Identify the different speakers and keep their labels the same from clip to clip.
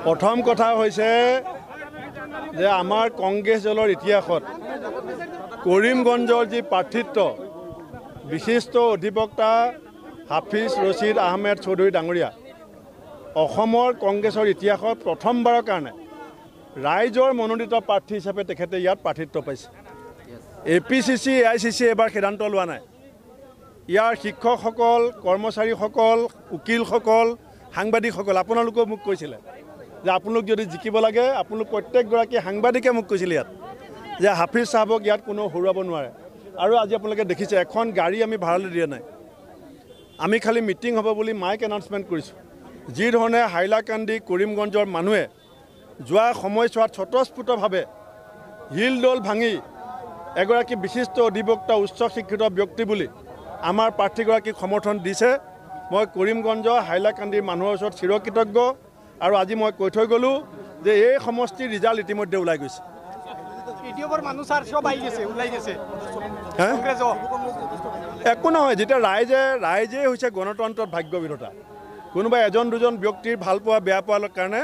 Speaker 1: প্ৰথম কথা হৈছে যে আমাৰ কংগ্ৰেছ দলৰ ইতিহাসত কৰিমগঞ্জৰ যি প্ৰাৰ্থিত্ব বিশিষ্ট অধিবক্তা হাফিজ ৰছিদ আহমেদ চৌধুৰী ডাঙৰীয়া অসমৰ কংগ্ৰেছৰ ইতিহাসত প্ৰথমবাৰৰ কাৰণে ৰাইজৰ মনোনীত প্ৰাৰ্থী হিচাপে তেখেতে ইয়াত প্ৰাৰ্থিত্ব পাইছে। APCC AICC এবাৰ সিদ্ধান্ত লোৱা নাই। ইয়াৰ শিক্ষকসকল, কৰ্মচাৰীসকল, উকিলসকল, সাংবাদিকসকল আপোনালোকেও মোক কৈছিলে যে আপোনালোক যদি জিকিব লাগে আপোনালোক প্ৰত্যেকগৰাকী সাংবাদিকে মোক কৈছিলে ইয়াত যে হাফিজ সাহেবক ইয়াত কোনো হৰুৱাব নোৱাৰে। আৰু আজি আপোনালোকে দেখিছে এখন গাড়ী আমি ভাড়ালৈ দিয়া নাই। আমি খালি মিটিং হ'ব বুলি মাইক এনাউন্সমেণ্ট কৰিছোঁ। যি ধৰণে হাইলাকান্দি কৰিমগঞ্জৰ মানুহে যোৱা সময়ছোৱাত স্বতঃস্ফূৰ্তভাৱে হিলদল ভাঙি এগৰাকী বিশিষ্ট অধিবক্তা উচ্চ শিক্ষিত ব্যক্তি বুলি আমাৰ প্ৰাৰ্থীগৰাকীক সমৰ্থন দিছে। মই কৰিমগঞ্জ হাইলাকান্দিৰ মানুহৰ ওচৰত চিৰকৃতজ্ঞ। আৰু আজি মই কৈ থৈ গ'লোঁ যে এই সমষ্টিৰ ৰিজাল্ট ইতিমধ্যে ওলাই গৈছে। একো নহয়, যেতিয়া ৰাইজেই হৈছে গণতন্ত্ৰত ভাগ্য বিধাতা। কোনোবা এজন দুজন ব্যক্তিৰ ভাল পোৱা বেয়া পোৱাৰ কাৰণে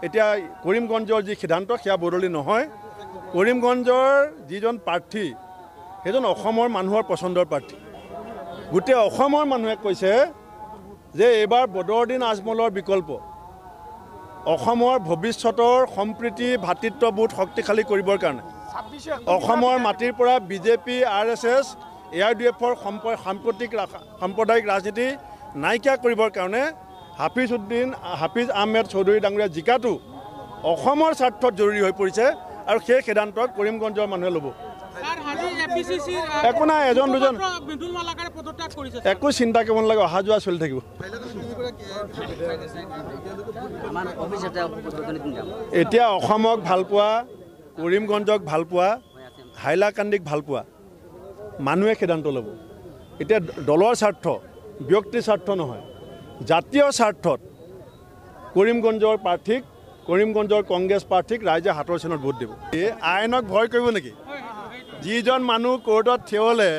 Speaker 1: এতিয়া কৰিমগঞ্জৰ যি সিদ্ধান্ত সেয়া বদলি নহয়। কৰিমগঞ্জৰ যিজন প্ৰাৰ্থী সেইজন অসমৰ মানুহৰ পচন্দৰ প্ৰাৰ্থী। গোটেই অসমৰ মানুহে কৈছে যে এইবাৰ বদৰুদ্দিন আজমলৰ বিকল্প অসমৰ ভৱিষ্যতৰ সম্প্ৰীতি ভাতৃত্ববোধ শক্তিশালী কৰিবৰ কাৰণে অসমৰ মাটিৰ পৰা BJP RSS ARDFৰ সাম্প্ৰদায়িক ৰাজনীতি নাইকিয়া কৰিবৰ কাৰণে হাফিজ আহমেদ চৌধুৰী ডাঙৰীয়া জিকাটো অসমৰ স্বাৰ্থত জৰুৰী হৈ পৰিছে। আৰু সেই সিদ্ধান্ত কৰিমগঞ্জৰ মানুহে ল'ব। একো নাই, এজন দুজন একো চিন্তা কৰিব নালাগে, অহা যোৱা চলি থাকিব। এতিয়া অসমক ভাল পোৱা, কৰিমগঞ্জক ভাল পোৱা, হাইলাকান্দিক ভাল পোৱা মানুহে সিদ্ধান্ত ল'ব। এতিয়া দলৰ স্বাৰ্থ, ব্যক্তিৰ স্বাৰ্থ নহয়, জাতীয় স্বাৰ্থত কৰিমগঞ্জৰ প্ৰাৰ্থীক, কৰিমগঞ্জৰ কংগ্ৰেছ প্ৰাৰ্থীক ৰাইজে হাতৰ চিনত ভোট দিব। এই আইনক ভয় কৰিব নেকি? যিজন মানুহ কোৰ্টত থিয় হ'লে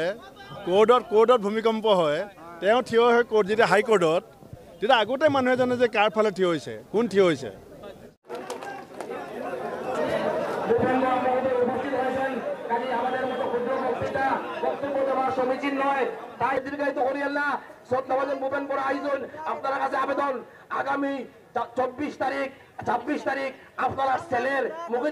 Speaker 1: কোৰ্টত ভূমিকম্প হয়, তেওঁ থিয় হৈ কোৰ্ট যেতিয়া হাইকোৰ্টত, তেতিয়া আগতে মানুহে জানে যে কাৰ ফালে থিয় হৈছে, কোন থিয় হৈছে।
Speaker 2: সমীচীন নয়, তাই দীর্ঘায়িত করিয়েন না। শ্রদ্ধাভাজন ভূপেন বড় আয়োজন আপনার কাছে আবেদন, আগামী 24 তারিখ 26 তারিখ আপনারা ছেলের মুখে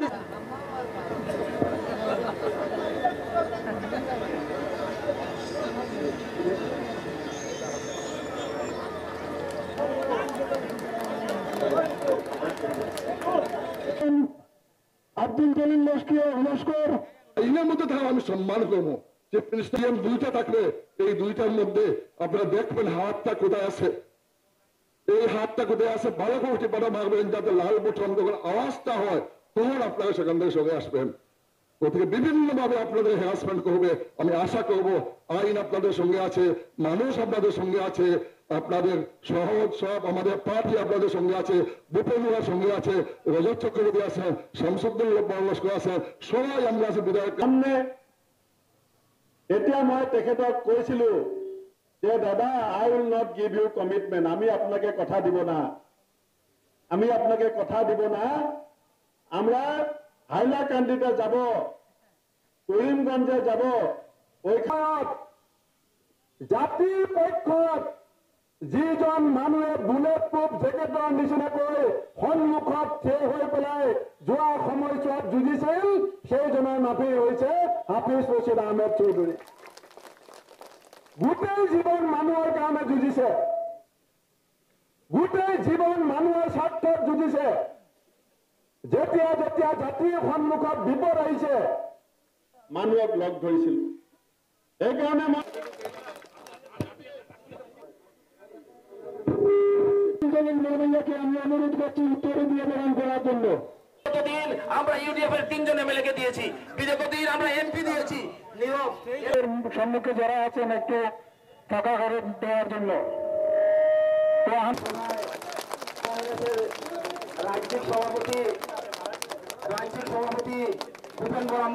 Speaker 2: আব্দুল জলিল লস্কর এর মধ্যে তারা আমি সম্মান করবো যে স্টেডিয়াম দুইটা থাকবে, এই দুইটার মধ্যে আপনারা দেখবেন হাতটা কোথায় আছে, এই হাতটা কোথায় আছে ভালো করে টিপাটা মারবেন যাতে লাল বুটন যখন আওয়াজটা হয় তখন আপনারা সেখান থেকে সরে আসবেন। ওদিকে বিভিন্নভাবে আপনাদের হ্যারাসমেন্ট করবে। আমি আশা করব আইন আপনাদের সঙ্গে আছে, মানুষ আপনাদের সঙ্গে আছে, আপনাদের সহজ সব আমাদের পার্টি আপনাদের সঙ্গে আছে, ভূপেন্দ্রার সঙ্গে আছে, রজত চক্রবর্তী আছেন, শামসুদ্দিন লস্কর আছেন, সবাই আমরা আছি বিধায়ক সামনে। এতিয়া মই তেখেতক কৈছিলো যে দাদা I will not give you commitment, আমি আপনাকে কথা দিব না, আমরা হাইলাকান্দিতে যাব, কৰিমগঞ্জে যাব। ওইখানত জাতিৰ পক্ষত যিজন মানুহে বুলেট প্ৰুফ জেকেটৰ নিচিনাকৈ সন্মুখত থিয় হৈ পেলাই যোৱা সময়ছোৱাত যুঁজিছিল, সেইজনৰ নামেই হৈছে হাফিজ ৰছিদ আহমেদ চৌধুৰী। গোটেই জীৱন মানুহৰ কাৰণে যুঁজিছে, গোটেই জীৱন মানুহৰ স্বাৰ্থত যুঁজিছে। যেতিয়া যেতিয়া জাতিৰ সন্মুখত বিপদ আহিছে মানুহক লগ ধৰিছিল। সেইকাৰণে মই আমি অনুরোধ করছি উত্তরে দিয়ে প্রদান করার জন্য। গতদিন আমরা ইউডিএফ এর 3 জন এমএলএ কে দিয়েছি, বিগত দিন আমরা এমপি দিয়েছি। সম্মুখে যারা আছেন একটু টাকা করে দেওয়ার জন্য। রাজ্যিক সভাপতি ভূপেন বড়া